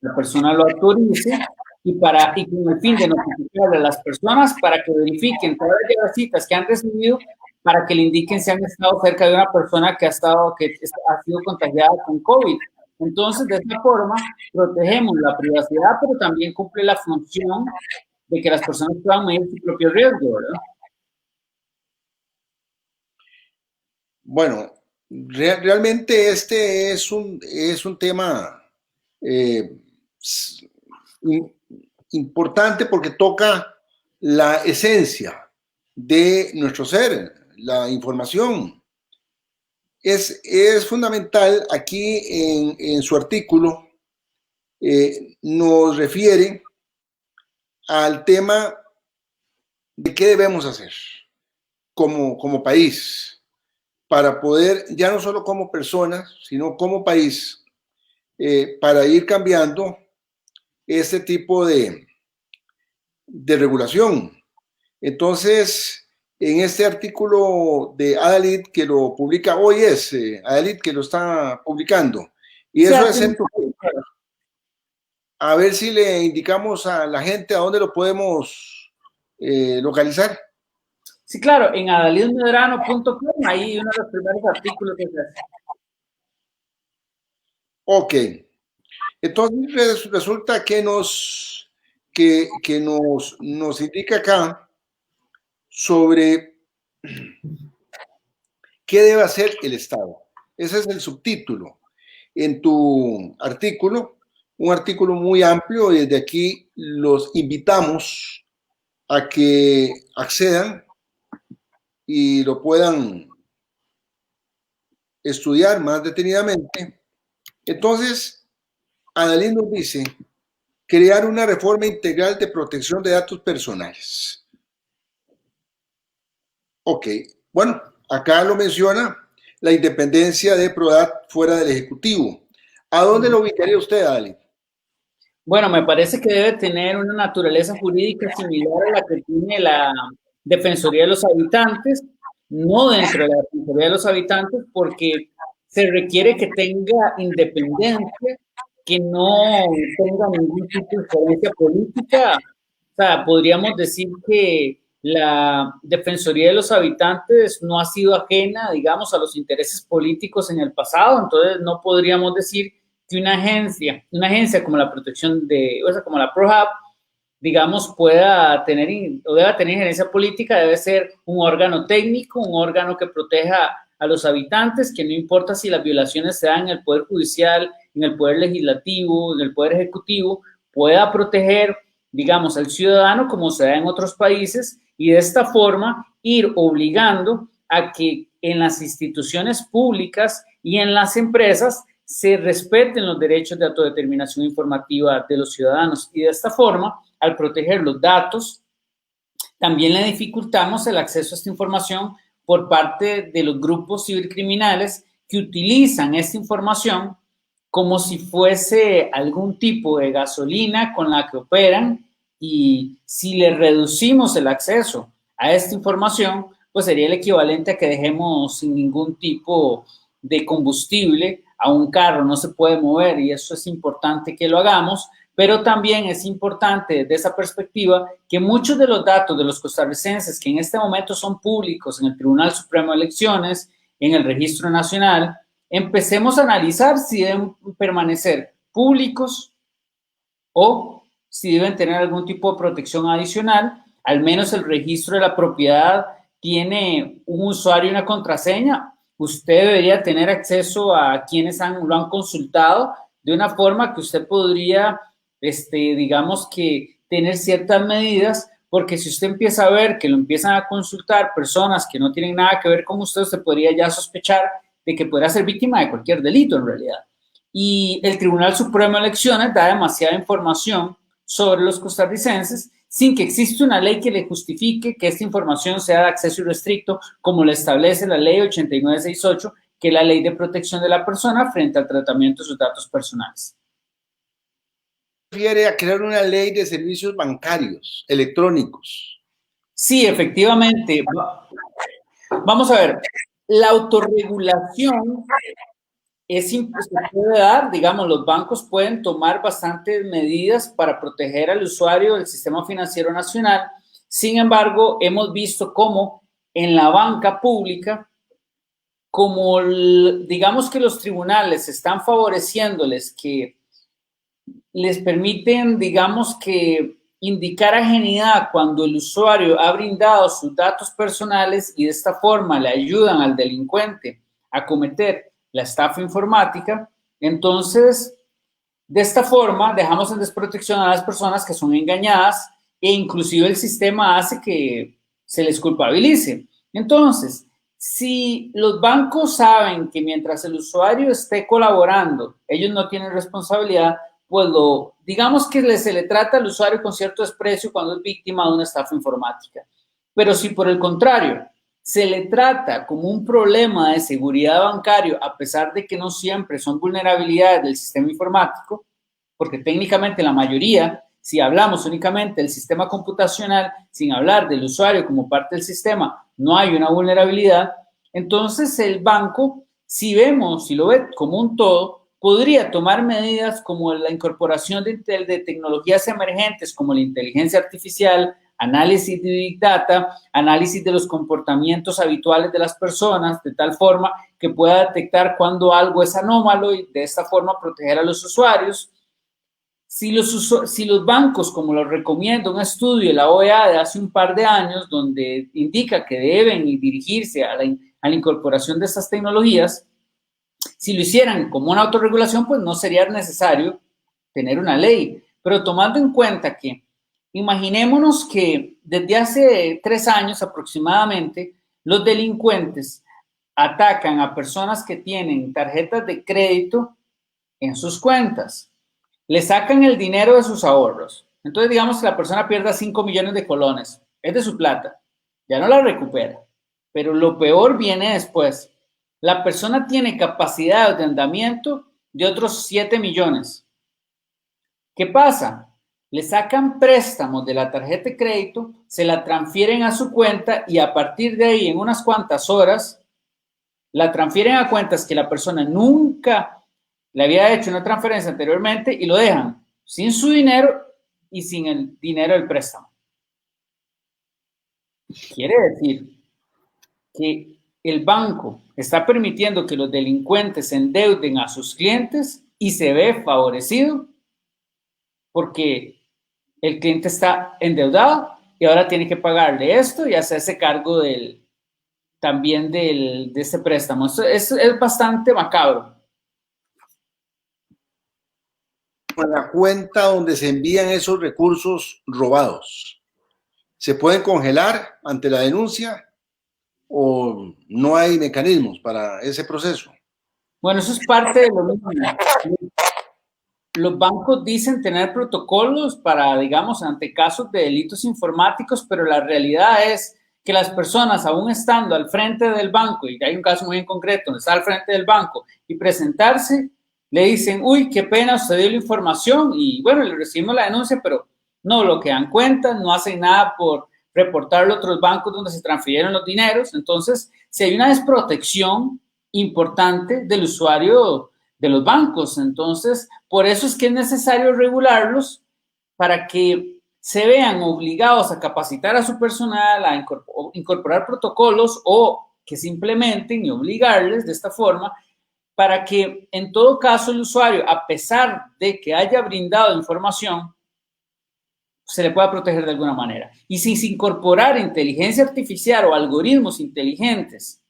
[SPEAKER 3] la persona lo autorice y con el fin de notificarle a las personas para que verifiquen todas las citas que han recibido para que le indiquen si han estado cerca de una persona que ha sido contagiada con COVID. Entonces, de esta forma, protegemos la privacidad, pero también cumple la función de que las personas puedan medir su propio riesgo, ¿verdad?
[SPEAKER 2] Bueno, realmente este es un tema importante porque toca la esencia de nuestro ser, la información. Es fundamental aquí en su artículo, nos refiere al tema de qué debemos hacer como país para poder, ya no solo como personas, sino como país, para ir cambiando este tipo de regulación. Entonces, en este artículo de Adalid, que lo publica hoy, es Adalid que lo está publicando, y eso es a ver si le indicamos a la gente a dónde lo podemos localizar.
[SPEAKER 3] Sí, claro, en adalidmedrano.com, ahí uno de los primeros artículos que se hace.
[SPEAKER 2] Ok. Entonces resulta que nos indica acá sobre qué debe hacer el Estado. Ese es el subtítulo en tu artículo, un artículo muy amplio, y desde aquí los invitamos a que accedan y lo puedan estudiar más detenidamente. Entonces, Adalid nos dice: crear una reforma integral de protección de datos personales. Ok, bueno, acá lo menciona, la independencia de PRODAT fuera del Ejecutivo. ¿A dónde lo ubicaría usted, Adalid?
[SPEAKER 3] Bueno, me parece que debe tener una naturaleza jurídica similar a la que tiene la Defensoría de los Habitantes, no dentro de la Defensoría de los Habitantes, porque se requiere que tenga independencia, que no tenga ningún tipo de influencia política. O sea, podríamos decir que la Defensoría de los Habitantes no ha sido ajena, digamos, a los intereses políticos en el pasado, entonces no podríamos decir que una agencia como la protección de, o sea, como la PROHAB, digamos, pueda tener o deba tener injerencia política, debe ser un órgano técnico, un órgano que proteja a los habitantes, que no importa si las violaciones se dan en el Poder Judicial, en el Poder Legislativo, en el Poder Ejecutivo, pueda proteger, digamos, al ciudadano como se da en otros países y de esta forma ir obligando a que en las instituciones públicas y en las empresas se respeten los derechos de autodeterminación informativa de los ciudadanos. Y de esta forma, al proteger los datos, también le dificultamos el acceso a esta información por parte de los grupos cibercriminales que utilizan esta información como si fuese algún tipo de gasolina con la que operan, y si le reducimos el acceso a esta información, pues sería el equivalente a que dejemos sin ningún tipo de combustible a un carro, no se puede mover, y eso es importante que lo hagamos, pero también es importante desde esa perspectiva que muchos de los datos de los costarricenses que en este momento son públicos en el Tribunal Supremo de Elecciones, en el Registro Nacional, empecemos a analizar si deben permanecer públicos o si deben tener algún tipo de protección adicional. Al menos el registro de la propiedad tiene un usuario y una contraseña. Usted debería tener acceso a quienes lo han consultado de una forma que usted podría, digamos que, tener ciertas medidas, porque si usted empieza a ver que lo empiezan a consultar personas que no tienen nada que ver con usted, usted podría ya sospechar de que podrá ser víctima de cualquier delito en realidad. Y el Tribunal Supremo de Elecciones da demasiada información sobre los costarricenses sin que exista una ley que le justifique que esta información sea de acceso irrestricto, como lo establece la ley 8968, que es la ley de protección de la persona frente al tratamiento de sus datos personales.
[SPEAKER 2] ¿Refiere a crear una ley de servicios bancarios electrónicos?
[SPEAKER 3] Sí, efectivamente. Vamos a ver, la autorregulación se puede dar, digamos, los bancos pueden tomar bastantes medidas para proteger al usuario del sistema financiero nacional. Sin embargo, hemos visto cómo en la banca pública, como digamos que los tribunales están favoreciéndoles, que les permiten, digamos que, indicar ajenidad cuando el usuario ha brindado sus datos personales y de esta forma le ayudan al delincuente a cometer la estafa informática. Entonces, de esta forma dejamos en desprotección a las personas que son engañadas e inclusive el sistema hace que se les culpabilice. Entonces, si los bancos saben que mientras el usuario esté colaborando, ellos no tienen responsabilidad, pues digamos que se le trata al usuario con cierto desprecio cuando es víctima de una estafa informática. Pero si por el contrario se le trata como un problema de seguridad bancario, a pesar de que no siempre son vulnerabilidades del sistema informático, porque técnicamente la mayoría, si hablamos únicamente del sistema computacional, sin hablar del usuario como parte del sistema, no hay una vulnerabilidad, entonces el banco, si lo ve como un todo, podría tomar medidas como la incorporación de tecnologías emergentes como la inteligencia artificial, análisis de Big Data, análisis de los comportamientos habituales de las personas, de tal forma que pueda detectar cuando algo es anómalo y de esta forma proteger a los usuarios. Si los bancos, como lo recomienda un estudio de la OEA de hace un par de años, donde indica que deben dirigirse a la incorporación de estas tecnologías, si lo hicieran como una autorregulación, pues no sería necesario tener una ley. Pero tomando en cuenta que, imaginémonos que desde hace 3 años aproximadamente, los delincuentes atacan a personas que tienen tarjetas de crédito en sus cuentas. Le sacan el dinero de sus ahorros. Entonces, digamos que la persona pierda 5 millones de colones. Es de su plata. Ya no la recupera. Pero lo peor viene después. La persona tiene capacidad de endeudamiento de otros 7 millones. ¿Qué pasa? Le sacan préstamos de la tarjeta de crédito, se la transfieren a su cuenta y a partir de ahí, en unas cuantas horas, la transfieren a cuentas que la persona nunca le había hecho una transferencia anteriormente y lo dejan sin su dinero y sin el dinero del préstamo. Quiere decir que el banco está permitiendo que los delincuentes endeuden a sus clientes y se ve favorecido porque el cliente está endeudado y ahora tiene que pagarle esto y hacerse cargo también de este préstamo. Esto es bastante macabro.
[SPEAKER 2] A la cuenta donde se envían esos recursos robados, ¿se pueden congelar ante la denuncia o no hay mecanismos para ese proceso?
[SPEAKER 3] Bueno, eso es parte de lo mismo. Los bancos dicen tener protocolos para, digamos, ante casos de delitos informáticos, pero la realidad es que las personas, aún estando al frente del banco, y hay un caso muy en concreto donde está al frente del banco, y presentarse, le dicen, uy, qué pena, usted dio la información, y bueno, le recibimos la denuncia, pero no lo que dan cuenta, no hacen nada por reportarlo a otros bancos donde se transfirieron los dineros. Entonces, si hay una desprotección importante del usuario de los bancos, entonces, por eso es que es necesario regularlos para que se vean obligados a capacitar a su personal, a incorporar protocolos o que se implementen y obligarles de esta forma para que en todo caso el usuario, a pesar de que haya brindado información, se le pueda proteger de alguna manera. Y si se incorporar inteligencia artificial o algoritmos inteligentes,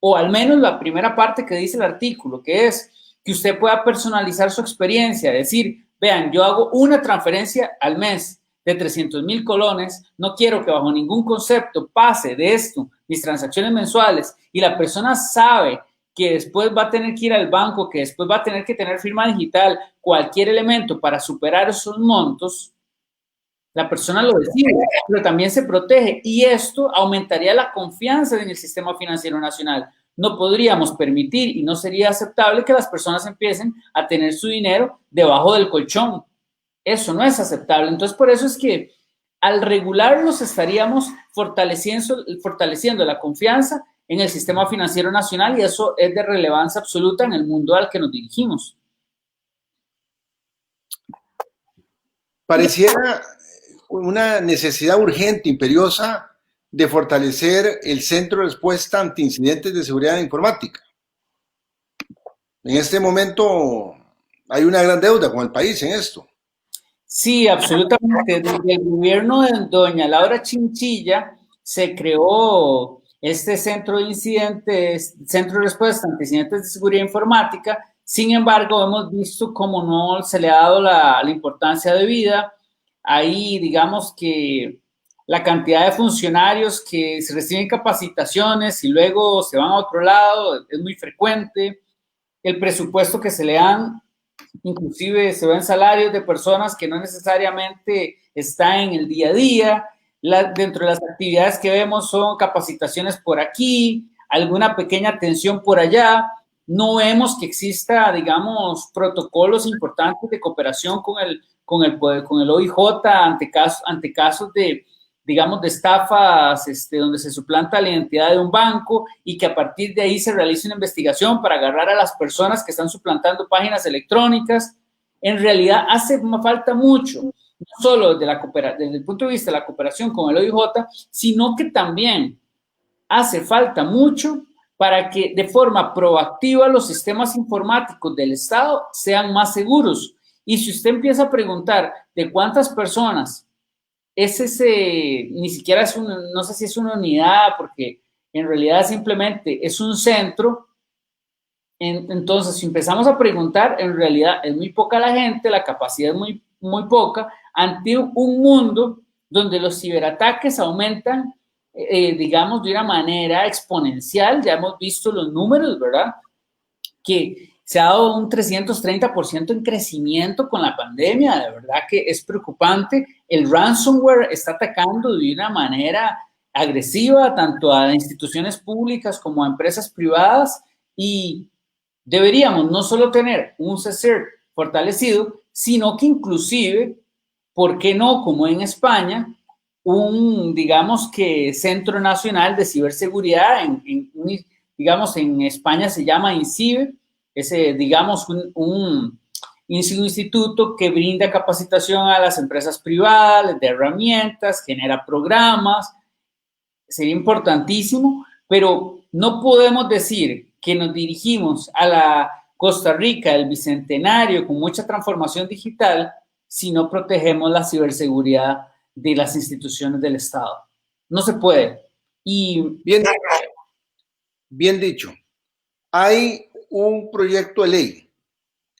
[SPEAKER 3] o al menos la primera parte que dice el artículo, que es que usted pueda personalizar su experiencia, decir, vean, yo hago una transferencia al mes de 300,000 colones, no quiero que bajo ningún concepto pase de esto mis transacciones mensuales, y la persona sabe que después va a tener que ir al banco, que después va a tener que tener firma digital, cualquier elemento para superar esos montos, la persona lo decide, pero también se protege, y esto aumentaría la confianza en el sistema financiero nacional. No podríamos permitir y no sería aceptable que las personas empiecen a tener su dinero debajo del colchón. Eso no es aceptable. Entonces, por eso es que al regularlos estaríamos fortaleciendo la confianza en el sistema financiero nacional, y eso es de relevancia absoluta en el mundo al que nos dirigimos.
[SPEAKER 2] Pareciera una necesidad urgente, imperiosa, de fortalecer el Centro de Respuesta ante Incidentes de Seguridad Informática. En este momento hay una gran deuda con el país en esto.
[SPEAKER 3] Sí, absolutamente. Desde el gobierno de doña Laura Chinchilla se creó este centro de respuesta ante incidentes de seguridad informática. Sin embargo, hemos visto cómo no se le ha dado la importancia debida. Ahí, digamos que la cantidad de funcionarios que se reciben capacitaciones y luego se van a otro lado es muy frecuente. El presupuesto que se le dan, inclusive se ven salarios de personas que no necesariamente están en el día a día. Dentro de las actividades que vemos son capacitaciones por aquí, alguna pequeña atención por allá. No vemos que exista, digamos, protocolos importantes de cooperación con el OIJ ante casos de, digamos, de estafas, donde se suplanta la identidad de un banco, y que a partir de ahí se realice una investigación para agarrar a las personas que están suplantando páginas electrónicas. En realidad hace falta mucho, no solo desde el punto de vista de la cooperación con el OIJ, sino que también hace falta mucho para que de forma proactiva los sistemas informáticos del Estado sean más seguros. Y si usted empieza a preguntar de cuántas personas es ni siquiera es no sé si es una unidad, porque en realidad simplemente es un centro. Entonces, si empezamos a preguntar, en realidad es muy poca la gente, la capacidad es muy, muy poca, ante un mundo donde los ciberataques aumentan, digamos, de una manera exponencial. Ya hemos visto los números, ¿verdad? Que se ha dado un 330% en crecimiento con la pandemia. De verdad que es preocupante. El ransomware está atacando de una manera agresiva tanto a instituciones públicas como a empresas privadas, y deberíamos no solo tener un CECIR fortalecido, sino que inclusive, ¿por qué no, como en España, digamos que Centro Nacional de Ciberseguridad? Digamos, en España se llama INCIBE, digamos, un instituto que brinda capacitación a las empresas privadas de herramientas, genera programas. Sería importantísimo, pero no podemos decir que nos dirigimos a la Costa Rica del Bicentenario con mucha transformación digital si no protegemos la ciberseguridad de las instituciones del Estado. No se puede. Y
[SPEAKER 2] bien dicho. Hay un proyecto de ley,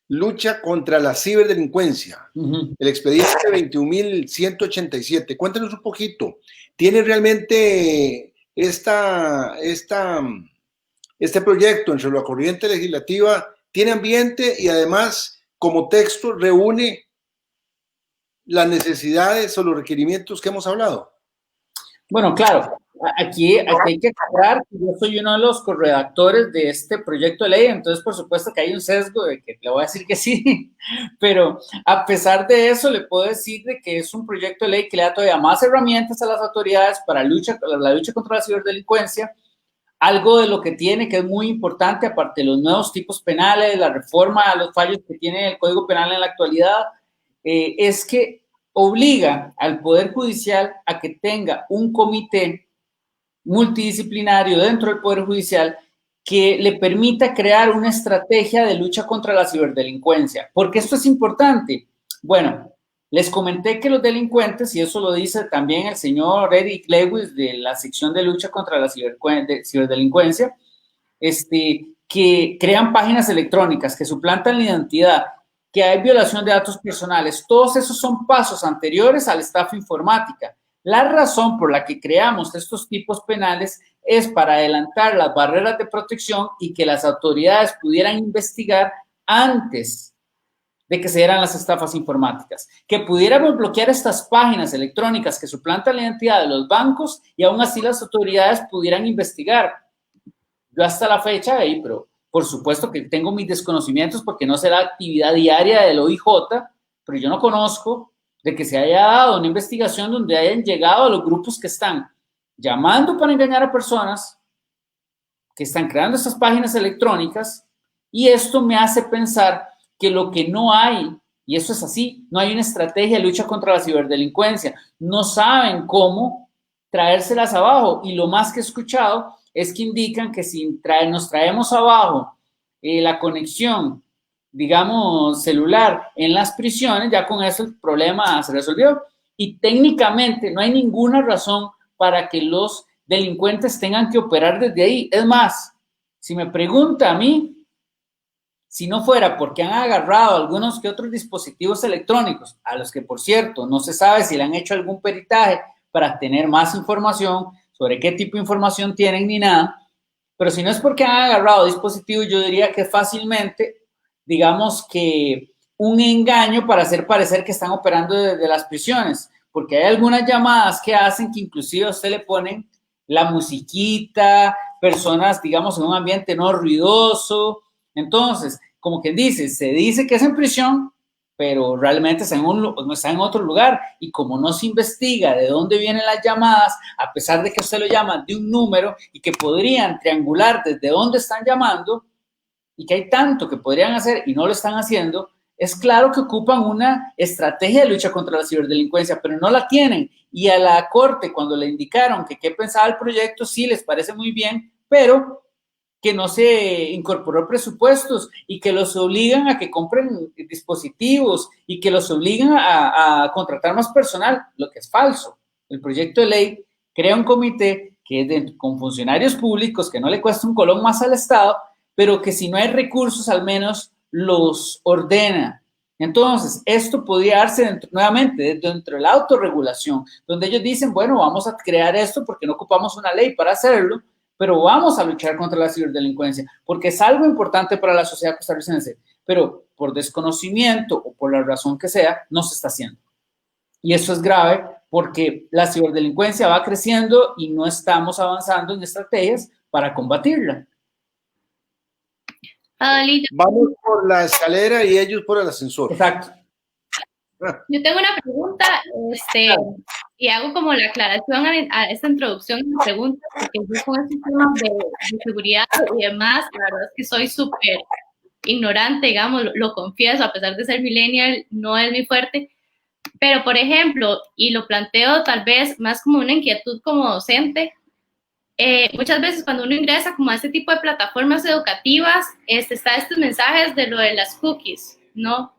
[SPEAKER 2] lucha contra la ciberdelincuencia, el expediente 21.187. Cuéntanos un poquito. ¿Tiene realmente este proyecto entre la corriente legislativa, tiene ambiente y además como texto reúne las necesidades o los requerimientos que hemos hablado?
[SPEAKER 3] Bueno, claro, aquí hay que aclarar que yo soy uno de los corredactores de este proyecto de ley, entonces por supuesto que hay un sesgo de que le voy a decir que sí, pero a pesar de eso le puedo decir de que es un proyecto de ley que le da todavía más herramientas a las autoridades para la lucha contra la ciberdelincuencia. Algo de lo que tiene que es muy importante, aparte de los nuevos tipos penales, la reforma a los fallos que tiene el Código Penal en la actualidad, es que obliga al Poder Judicial a que tenga un comité multidisciplinario dentro del Poder Judicial que le permita crear una estrategia de lucha contra la ciberdelincuencia. ¿Por qué esto es importante? Bueno, les comenté que los delincuentes, y eso lo dice también el señor Eric Lewis de la sección de lucha contra la ciberdelincuencia, que crean páginas electrónicas, que suplantan la identidad, que hay violación de datos personales. Todos esos son pasos anteriores a la estafa informática. La razón por la que creamos estos tipos penales es para adelantar las barreras de protección y que las autoridades pudieran investigar antes de que se dieran las estafas informáticas, que pudiéramos bloquear estas páginas electrónicas que suplantan la identidad de los bancos y aún así las autoridades pudieran investigar. Yo hasta la fecha, pero por supuesto que tengo mis desconocimientos porque no sé la actividad diaria del OIJ, pero yo no conozco de que se haya dado una investigación donde hayan llegado a los grupos que están llamando para engañar a personas, que están creando estas páginas electrónicas, y esto me hace pensar que lo que no hay, y eso es así, no hay una estrategia de lucha contra la ciberdelincuencia, no saben cómo traérselas abajo, y lo más que he escuchado es que indican que si nos traemos abajo la conexión, digamos, celular en las prisiones, ya con eso el problema se resolvió. Y técnicamente no hay ninguna razón para que los delincuentes tengan que operar desde ahí. Es más, si me pregunta a mí, si no fuera porque han agarrado algunos que otros dispositivos electrónicos, a los que, por cierto, no se sabe si le han hecho algún peritaje para tener más información sobre qué tipo de información tienen ni nada, pero si no es porque han agarrado dispositivos, yo diría que fácilmente, digamos que un engaño para hacer parecer que están operando desde las prisiones, porque hay algunas llamadas que hacen que inclusive a usted le ponen la musiquita, personas, digamos, en un ambiente no ruidoso. Entonces, como quien dice, se dice que es en prisión, pero realmente está en otro lugar, y como no se investiga de dónde vienen las llamadas, a pesar de que usted lo llama de un número y que podrían triangular desde dónde están llamando, y que hay tanto que podrían hacer y no lo están haciendo, es claro que ocupan una estrategia de lucha contra la ciberdelincuencia, pero no la tienen. Y a la Corte, cuando le indicaron que qué pensaba el proyecto, sí les parece muy bien, pero que no se incorporó presupuestos y que los obligan a que compren dispositivos y que los obligan a contratar más personal, lo que es falso. El proyecto de ley crea un comité que es con funcionarios públicos, que no le cuesta un colón más al Estado, pero que si no hay recursos al menos los ordena. Entonces, esto podría darse nuevamente dentro de la autorregulación, donde ellos dicen, bueno, vamos a crear esto porque no ocupamos una ley para hacerlo, pero vamos a luchar contra la ciberdelincuencia, porque es algo importante para la sociedad costarricense, pero por desconocimiento o por la razón que sea, no se está haciendo. Y eso es grave porque la ciberdelincuencia va creciendo y no estamos avanzando en estrategias para combatirla.
[SPEAKER 2] Vamos por la escalera y ellos por el ascensor.
[SPEAKER 3] Exacto.
[SPEAKER 1] Yo tengo una pregunta, y hago como la aclaración a esta introducción de preguntas, porque yo con estos temas de seguridad y demás, la verdad es que soy súper ignorante, digamos, lo confieso, a pesar de ser millennial, no es mi fuerte. Pero, por ejemplo, y lo planteo tal vez más como una inquietud como docente, muchas veces cuando uno ingresa como a este tipo de plataformas educativas, está estos mensajes de lo de las cookies, ¿no?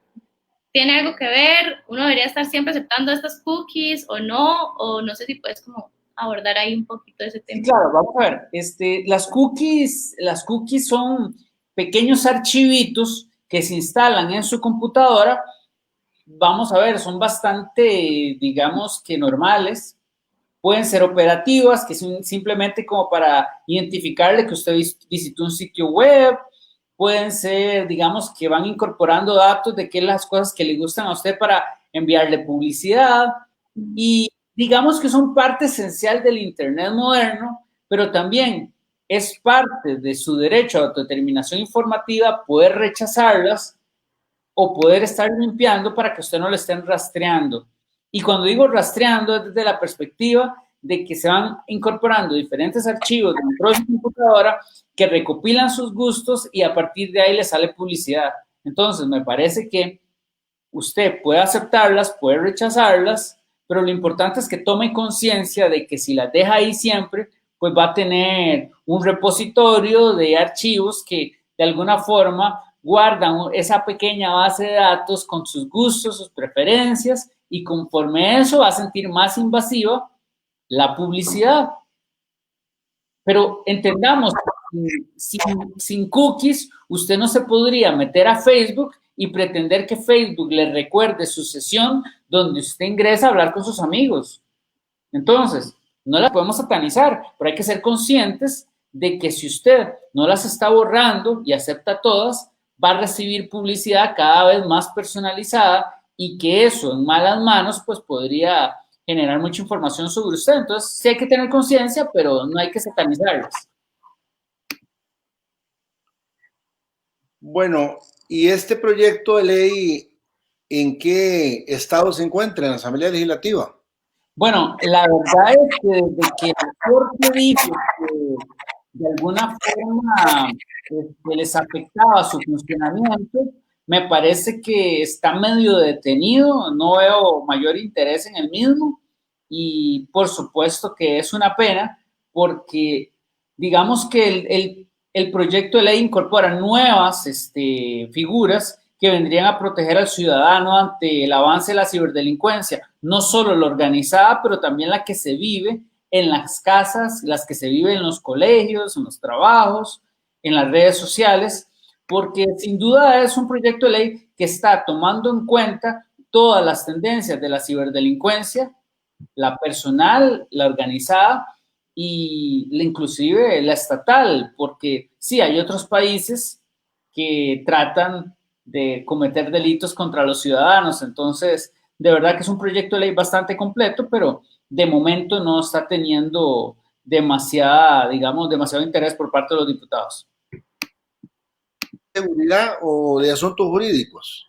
[SPEAKER 1] tiene algo que ver, uno debería estar siempre aceptando estas cookies o no sé si puedes como abordar ahí un poquito ese tema.
[SPEAKER 3] Sí, claro, vamos a ver, las cookies son pequeños archivitos que se instalan en su computadora. Vamos a ver, son bastante, digamos que normales. Pueden ser operativas, que son simplemente como para identificarle que usted visitó un sitio web. Pueden ser, digamos, que van incorporando datos de qué las cosas que le gustan a usted para enviarle publicidad. Y digamos que son parte esencial del Internet moderno, pero también es parte de su derecho a autodeterminación informativa poder rechazarlas o poder estar limpiando para que usted no lo estén rastreando. Y cuando digo rastreando es desde la perspectiva de que se van incorporando diferentes archivos dentro de su computadora que recopilan sus gustos y a partir de ahí le sale publicidad. Entonces, me parece que usted puede aceptarlas, puede rechazarlas, pero lo importante es que tome conciencia de que si las deja ahí siempre, pues va a tener un repositorio de archivos que de alguna forma guardan esa pequeña base de datos con sus gustos, sus preferencias, y conforme eso va a sentir más invasiva la publicidad. Pero entendamos, sin cookies, usted no se podría meter a Facebook y pretender que Facebook le recuerde su sesión donde usted ingresa a hablar con sus amigos. Entonces, no las podemos satanizar, pero hay que ser conscientes de que si usted no las está borrando y acepta todas, va a recibir publicidad cada vez más personalizada y que eso en malas manos pues podría generar mucha información sobre usted. Entonces, sí hay que tener conciencia, pero no hay que satanizarlas.
[SPEAKER 2] Bueno, ¿y este proyecto de ley en qué estado se encuentra en la Asamblea Legislativa?
[SPEAKER 3] Bueno, la verdad es que desde que la Corte dijo que de alguna forma les afectaba su funcionamiento, me parece que está medio detenido, no veo mayor interés en el mismo y por supuesto que es una pena porque digamos que el proyecto de ley incorpora nuevas figuras que vendrían a proteger al ciudadano ante el avance de la ciberdelincuencia, no solo la organizada, pero también la que se vive en las casas, las que se viven en los colegios, en los trabajos, en las redes sociales, porque sin duda es un proyecto de ley que está tomando en cuenta todas las tendencias de la ciberdelincuencia, la personal, la organizada y inclusive la estatal, porque sí, hay otros países que tratan de cometer delitos contra los ciudadanos. Entonces, de verdad que es un proyecto de ley bastante completo, pero de momento no está teniendo demasiado interés por parte de los diputados.
[SPEAKER 2] ¿Seguridad o de asuntos jurídicos?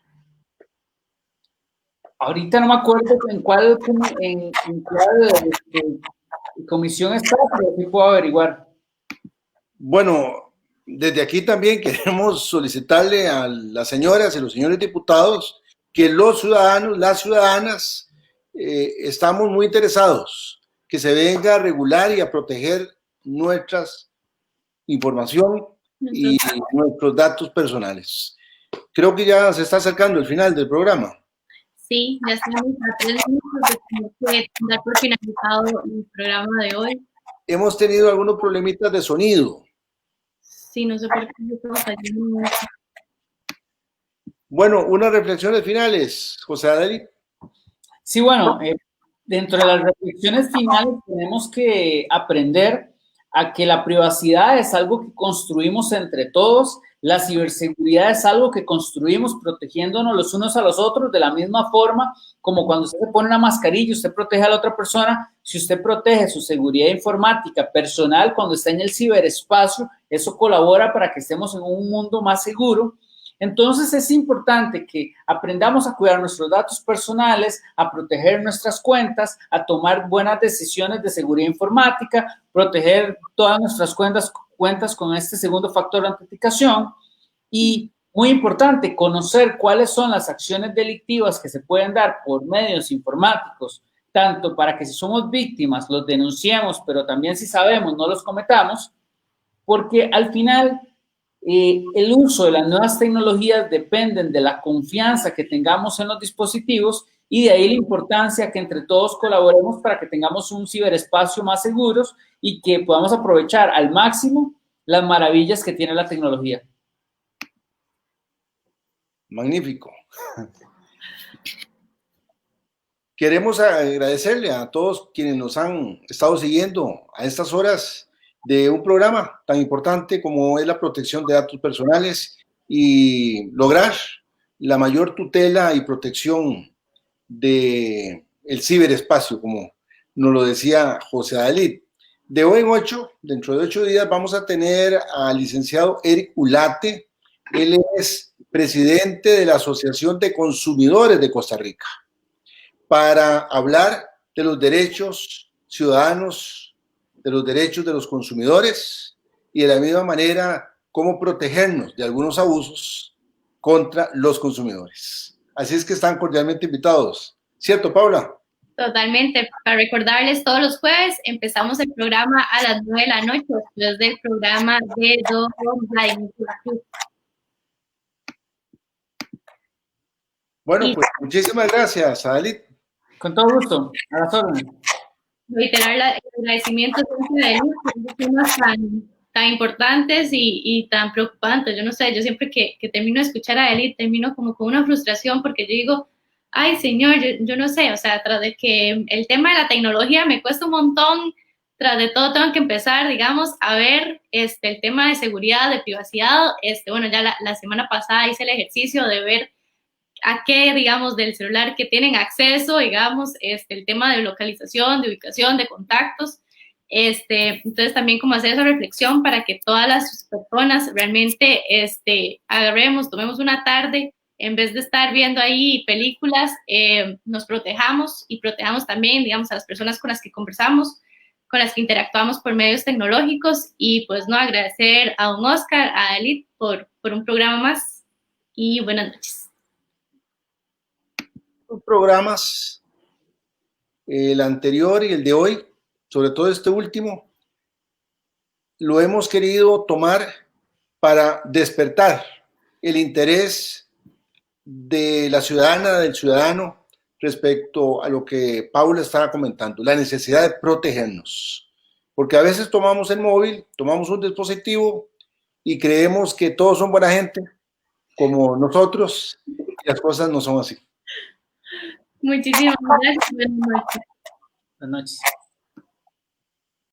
[SPEAKER 3] Ahorita no me acuerdo en cuál comisión está, pero sí puedo averiguar.
[SPEAKER 2] Bueno, desde aquí también queremos solicitarle a las señoras y los señores diputados que los ciudadanos, las ciudadanas, estamos muy interesados que se venga a regular y a proteger nuestra información y nuestros datos personales. Creo que ya se está acercando el final del programa.
[SPEAKER 1] Sí, ya estamos a 3 minutos de dar por finalizado el programa de hoy.
[SPEAKER 2] Hemos tenido algunos problemitas de sonido.
[SPEAKER 1] Sí, no sé por qué estamos fallando.
[SPEAKER 2] Bueno, unas reflexiones finales, José Adeli.
[SPEAKER 3] Sí, bueno, dentro de las reflexiones finales tenemos que aprender a que la privacidad es algo que construimos entre todos, la ciberseguridad es algo que construimos protegiéndonos los unos a los otros de la misma forma como cuando usted se pone una mascarilla, usted protege a la otra persona. Si usted protege su seguridad informática personal cuando está en el ciberespacio, eso colabora para que estemos en un mundo más seguro. Entonces es importante que aprendamos a cuidar nuestros datos personales, a proteger nuestras cuentas, a tomar buenas decisiones de seguridad informática, proteger todas nuestras cuentas con este segundo factor de autenticación y, muy importante, conocer cuáles son las acciones delictivas que se pueden dar por medios informáticos, tanto para que si somos víctimas los denunciemos, pero también si sabemos no los cometamos, porque al final el uso de las nuevas tecnologías dependen de la confianza que tengamos en los dispositivos y de ahí la importancia que entre todos colaboremos para que tengamos un ciberespacio más seguros y que podamos aprovechar al máximo las maravillas que tiene la tecnología.
[SPEAKER 2] Magnífico. Queremos agradecerle a todos quienes nos han estado siguiendo a estas horas de un programa tan importante como es la protección de datos personales y lograr la mayor tutela y protección del ciberespacio, como nos lo decía José Dalit. De hoy en 8, dentro de 8 días, vamos a tener al licenciado Eric Ulate. Él es presidente de la Asociación de Consumidores de Costa Rica, para hablar de los derechos ciudadanos, de los derechos de los consumidores y de la misma manera cómo protegernos de algunos abusos contra los consumidores. Así es que están cordialmente invitados. ¿Cierto, Paula?
[SPEAKER 1] Totalmente. Para recordarles, todos los jueves empezamos el programa a las 9 de la noche, después del programa de Don Online.
[SPEAKER 2] Bueno, pues muchísimas gracias, Dalit.
[SPEAKER 3] Con todo gusto. A las órdenes.
[SPEAKER 1] Reiterar el agradecimiento de él por temas tan importantes y tan preocupantes. Yo no sé, yo siempre que termino de escuchar a él termino como con una frustración porque yo digo, ay señor, yo no sé, o sea, tras de que el tema de la tecnología me cuesta un montón, tras de todo tengo que empezar, digamos, a ver el tema de seguridad, de privacidad. Bueno, ya la semana pasada hice el ejercicio de ver a qué, digamos, del celular que tienen acceso, digamos, el tema de localización, de ubicación, de contactos. Entonces también como hacer esa reflexión para que todas las personas realmente agarremos, tomemos una tarde, en vez de estar viendo ahí películas, nos protejamos y protejamos también, digamos, a las personas con las que conversamos, con las que interactuamos por medios tecnológicos. Y pues no, agradecer a don Oscar, a Dalit por un programa más y buenas noches.
[SPEAKER 2] Programas, el anterior y el de hoy, sobre todo este último, lo hemos querido tomar para despertar el interés de la ciudadana, del ciudadano, respecto a lo que Paula estaba comentando, la necesidad de protegernos. Porque a veces tomamos el móvil, tomamos un dispositivo y creemos que todos son buena gente, como nosotros, y las cosas no son así.
[SPEAKER 1] Muchísimas gracias. Buenas noches.
[SPEAKER 3] Buenas noches.